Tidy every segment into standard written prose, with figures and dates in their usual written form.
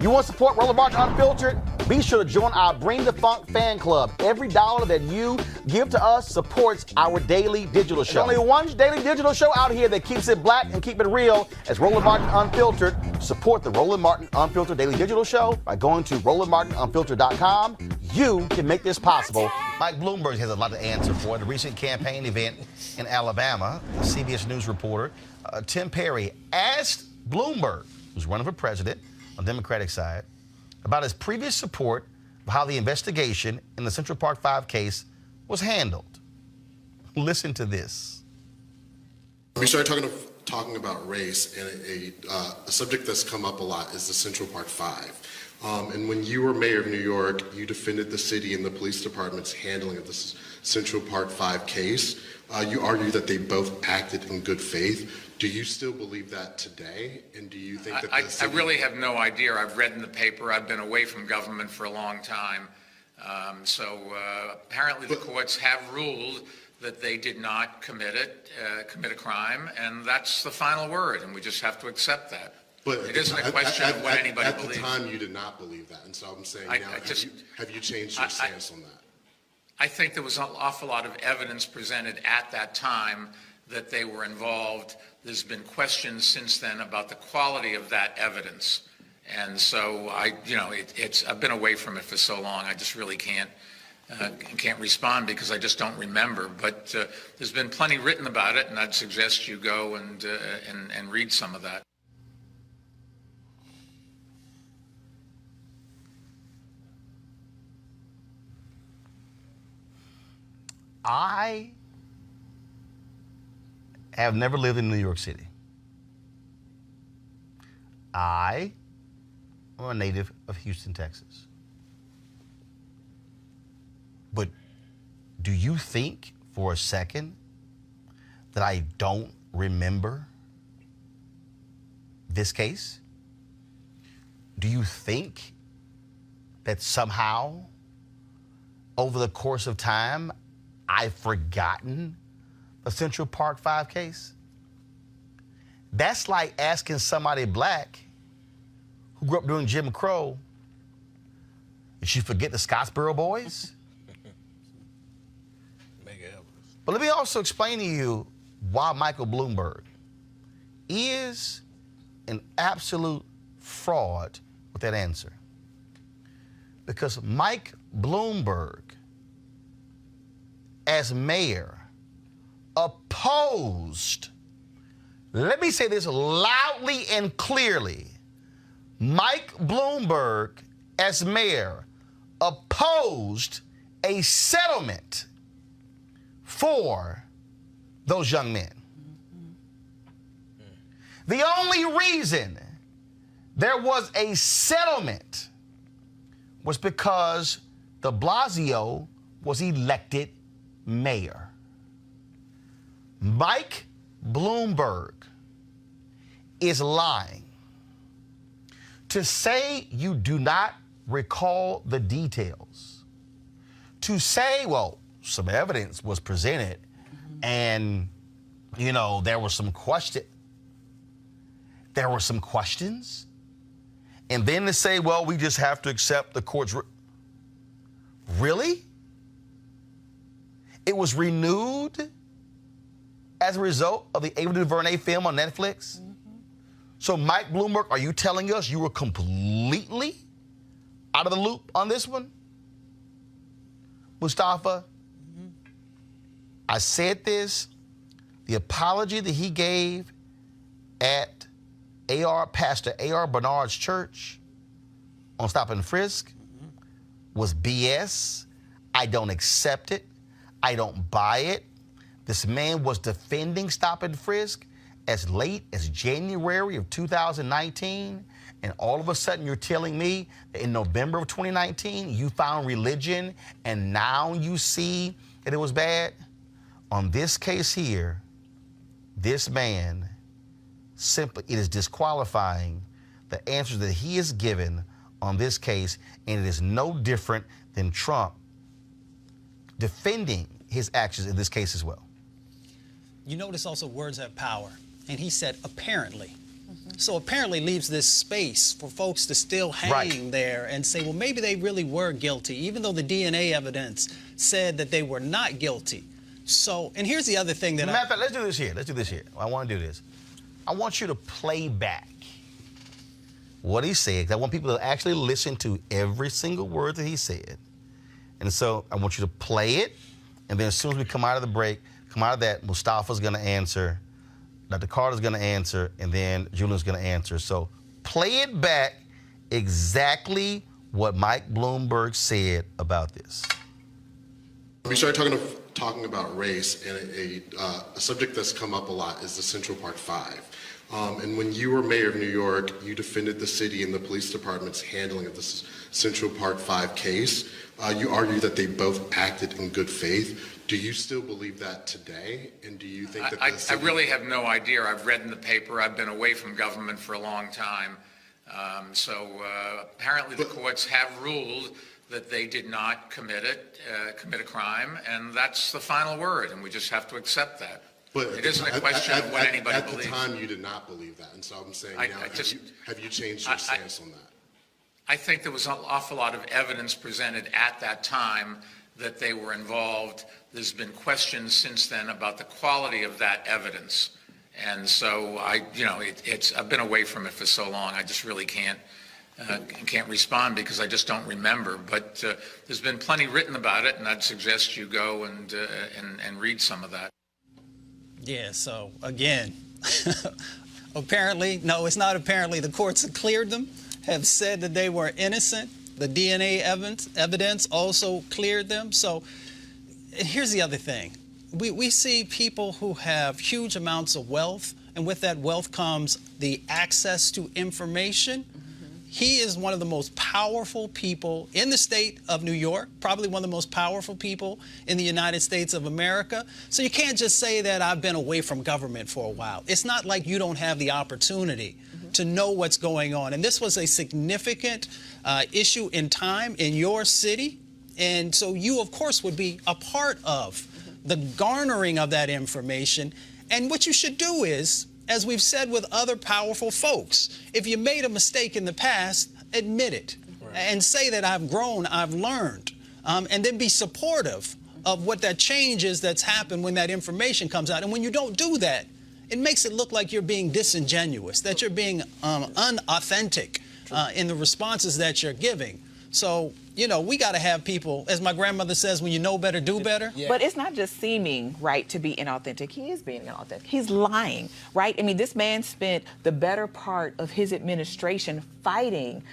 You want to support Roland Martin Unfiltered? Be sure to join our Bring the Funk fan club. Every dollar that you give to us supports our daily digital show. There's only one daily digital show out here that keeps it black and keep it real. As Roland Martin Unfiltered. Support the Roland Martin Unfiltered daily digital show by going to RolandMartinUnfiltered.com. You can make this possible. Mike Bloomberg has a lot to answer for. At a recent campaign event in Alabama, CBS News reporter Tim Perry asked Bloomberg, who's running for president on the Democratic side, about his previous support of how the investigation in the Central Park 5 case was handled. Listen to this. We started talking about race, and a subject that's come up a lot is the Central Park 5. And when you were mayor of New York, you defended the city and the police department's handling of the Central Park 5 case. You argued that they both acted in good faith. Do you still believe that today? And do you think that I really have no idea. I've read in the paper. I've been away from government for a long time. So apparently the courts have ruled that they did not commit a crime, and that's the final word, and we just have to accept that. But it isn't a question of what anybody believes. At the time, you did not believe that, and so I'm saying have you changed your stance on that? I think there was an awful lot of evidence presented at that time that they were involved. There's been questions since then about the quality of that evidence. And so I've been away from it for so long, I just really can't respond because I just don't remember. But there's been plenty written about it, and I'd suggest you go and read some of that. I have never lived in New York City. I am a native of Houston, Texas. But do you think for a second that I don't remember this case? Do you think that somehow over the course of time I've forgotten the Central Park 5 case? That's like asking somebody black who grew up during Jim Crow, did you forget the Scottsboro Boys? But let me also explain to you why Michael Bloomberg is an absolute fraud with that answer. Because Mike Bloomberg, as mayor, opposed, let me say this loudly and clearly, Mike Bloomberg, as mayor, opposed a settlement for those young men. The only reason there was a settlement was because de Blasio was elected mayor. Mike Bloomberg is lying. To say you do not recall the details, to say, well, some evidence was presented and, there were some questions, and then to say, well, we just have to accept the court's Really? It was renewed as a result of the Ava DuVernay film on Netflix? So, Mike Bloomberg, are you telling us you were completely out of the loop on this one? Mustafa, I said this, the apology that he gave at Pastor A.R. Bernard's church on Stop and Frisk was BS. I don't accept it. I don't buy it. This man was defending Stop and Frisk as late as January of 2019, and all of a sudden you're telling me that in November of 2019 you found religion and now you see that it was bad? On this case here, this man simply, it is disqualifying the answers that he has given on this case, and it is no different than Trump defending his actions in this case as well. You notice also words have power. And he said, apparently. So apparently leaves this space for folks to still hang there and say, well, maybe they really were guilty, even though the DNA evidence said that they were not guilty. So, and here's the other thing that matter of fact, let's do this here. Let's do this here. I want to do this. I want you to play back what he said. I want people to actually listen to every single word that he said. And so I want you to play it. And then as soon as we come out of the break, come out of that, Mustafa's going to answer, Dr. Carter's going to answer, and then Julian's going to answer. So play it back exactly what Mike Bloomberg said about this. We started talking about race, and a subject that's come up a lot is the Central Park Five. And when you were mayor of New York, you defended the city and the police department's handling of the Central Park Five case. You argued that they both acted in good faith. Do you still believe that today? And do you think that I really have no idea. I've read in the paper. I've been away from government for a long time. So apparently the courts have ruled that they did not commit a crime, and that's the final word, and we just have to accept that. But it isn't a question of what anybody believes. At the time, you did not believe that, and so I'm saying have you changed your stance on that? I think there was an awful lot of evidence presented at that time that they were involved. There's been questions since then about the quality of that evidence. And so I've been away from it for so long, I just really can't respond because I just don't remember. But there's been plenty written about it, and I'd suggest you go and read some of that. Yeah, so again, apparently, no, it's not apparently, the courts have cleared them, have said that they were innocent. The DNA evidence also cleared them. So here's the other thing. We see people who have huge amounts of wealth, and with that wealth comes the access to information. He is one of the most powerful people in the state of New York, probably one of the most powerful people in the United States of America. So you can't just say that I've been away from government for a while. It's not like you don't have the opportunity to know what's going on. And this was a significant issue in time in your city. And so you, of course, would be a part of the garnering of that information. And what you should do is, as we've said with other powerful folks, if you made a mistake in the past, admit it and say that I've grown, I've learned, and then be supportive of what that change is that's happened when that information comes out. And when you don't do that, it makes it look like you're being disingenuous, that you're being unauthentic in the responses that you're giving. So, we got to have people, as my grandmother says, when you know better, do better. Yeah. But it's not just seeming right to be inauthentic. He is being inauthentic. He's lying, right? I mean, this man spent the better part of his administration fighting,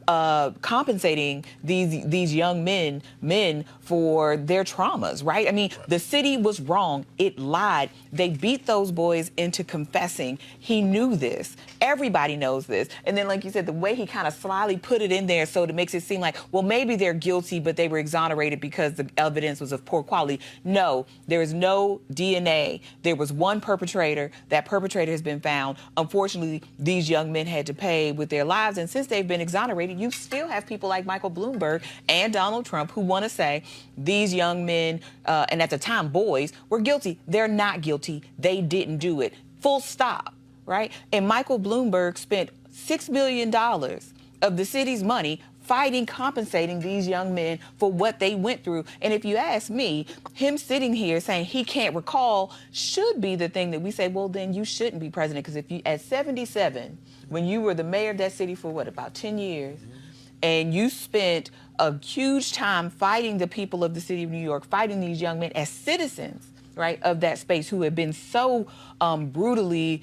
compensating these young men for their traumas, right? I mean, the city was wrong. It lied. They beat those boys into confessing. He knew this. Everybody knows this. And then, like you said, the way he kind of slyly put it in there so it makes it seem like, well, maybe they're guilty, but they were exonerated because the evidence was of poor quality. No, there is no DNA. There was one perpetrator. That perpetrator has been found. Unfortunately, these young men had to pay with their lives. And since they've been exonerated, you still have people like Michael Bloomberg and Donald Trump who want to say these young men, and at the time boys, were guilty. They're not guilty. They didn't do it. Full stop, right? And Michael Bloomberg spent $6 million of the city's money fighting, compensating these young men for what they went through. And if you ask me, him sitting here saying he can't recall should be the thing that we say, well, then you shouldn't be president. Because if you, at 77, when you were the mayor of that city for what, about 10 years, and you spent a huge time fighting the people of the city of New York, fighting these young men as citizens, right, of that space who have been so brutally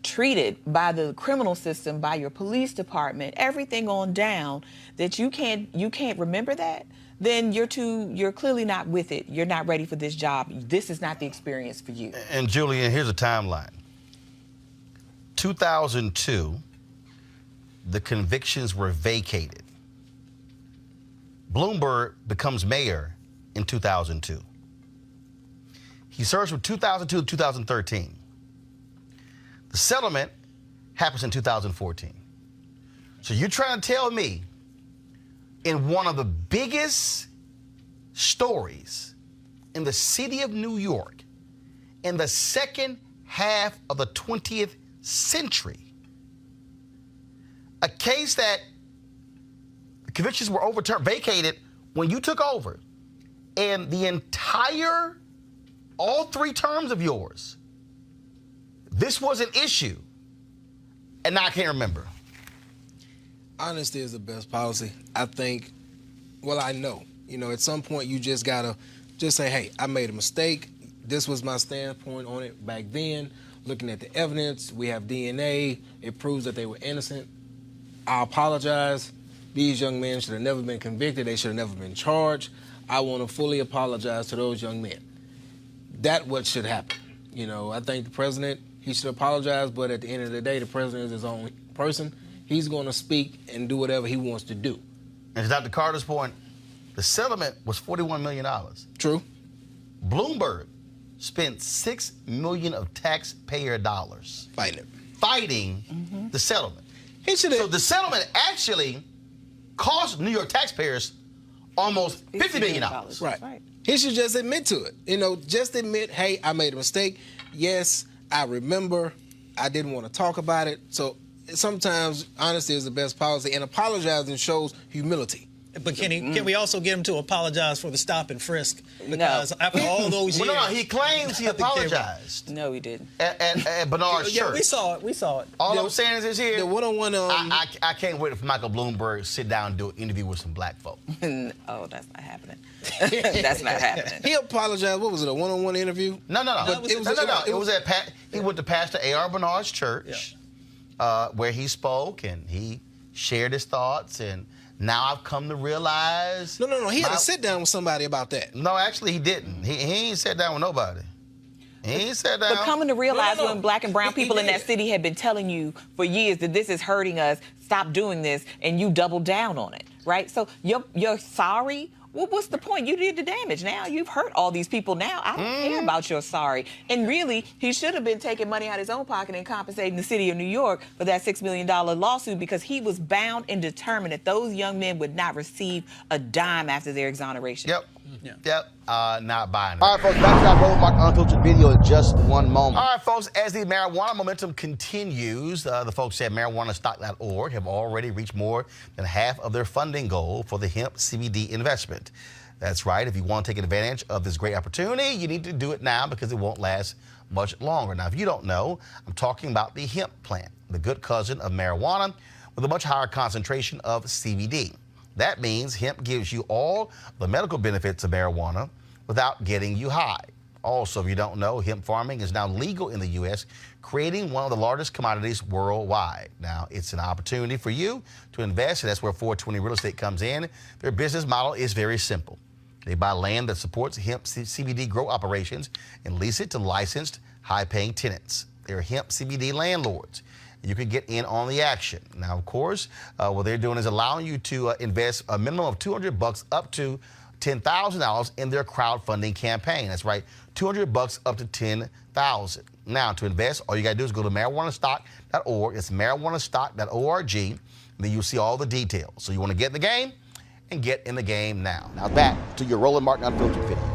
treated by the criminal system, by your police department, everything on down, that you can't remember that, then you're clearly not with it. You're not ready for this job. This is not the experience for you. And Julian, here's a timeline. 2002, the convictions were vacated. Bloomberg becomes mayor in 2002. He serves from 2002 to 2013. The settlement happens in 2014. So you're trying to tell me in one of the biggest stories in the city of New York in the second half of the 20th century. A case that convictions were overturned, vacated when you took over. And the entire, all 3 terms of yours, this was an issue. And now I can't remember. Honesty is the best policy. I think, well, I know. You know, at some point you just gotta just say, hey, I made a mistake. This was my standpoint on it back then. Looking at the evidence, we have DNA. It proves that they were innocent. I apologize. These young men should have never been convicted. They should have never been charged. I want to fully apologize to those young men. That's what should happen. You know, I think the president, he should apologize, but at the end of the day, the president is his own person. He's going to speak and do whatever he wants to do. And to Dr. Carter's point, the settlement was $41 million. True. Bloomberg spent $6 million of taxpayer dollars Fighting the settlement. He should have. So the settlement actually cost New York taxpayers almost $50 million. Right. He should just admit to it. You know, just admit, hey, I made a mistake. Yes, I remember. I didn't want to talk about it. So sometimes honesty is the best policy, and apologizing shows humility. But can we also get him to apologize for the stop and frisk? Because after all those years... Well, no, he claims he apologized. No, he didn't. At Bernard's church. Yeah, we saw it. All I'm saying is this here. The one-on-one... I can't wait for Michael Bloomberg to sit down and do an interview with some black folk. Oh, that's not happening. That's not happening. He apologized. What was it, a one-on-one interview? No. It was at he went to Pastor A.R. Bernard's church, where he spoke and he shared his thoughts, and now I've come to realize... No. He had to sit down with somebody about that. No, actually, he didn't. He ain't sat down with nobody. He ain't sat down. But coming to realize No. when black and brown people in that city had been telling you for years that this is hurting us, stop doing this, and you double down on it, right? So you're sorry. Well, what's the point? You did the damage. Now you've hurt all these people. Now I don't care about your sorry. And really, he should have been taking money out of his own pocket and compensating the city of New York for that $6 million lawsuit, because he was bound and determined that those young men would not receive a dime after their exoneration. Yep. Not buying it. All right, folks, back to that Roland Mark Unfiltered video in just one moment. All right, folks, as the marijuana momentum continues, the folks at marijuanastock.org have already reached more than half of their funding goal for the hemp CBD investment. That's right. If you want to take advantage of this great opportunity, you need to do it now because it won't last much longer. Now, if you don't know, I'm talking about the hemp plant, the good cousin of marijuana with a much higher concentration of CBD. That means hemp gives you all the medical benefits of marijuana without getting you high. Also, if you don't know, hemp farming is now legal in the U.S., creating one of the largest commodities worldwide. Now, it's an opportunity for you to invest, and that's where 420 Real Estate comes in. Their business model is very simple. They buy land that supports hemp CBD grow operations and lease it to licensed, high-paying tenants. They're hemp CBD landlords. You can get in on the action. Now, of course, what they're doing is allowing you to invest a minimum of $200 up to $10,000 in their crowdfunding campaign. That's right, $200 up to $10,000. Now, to invest, all you got to do is go to marijuanastock.org. It's marijuanastock.org, and then you'll see all the details. So you want to get in the game, and get in the game now. Now back to your Roland Martin Unfiltered video.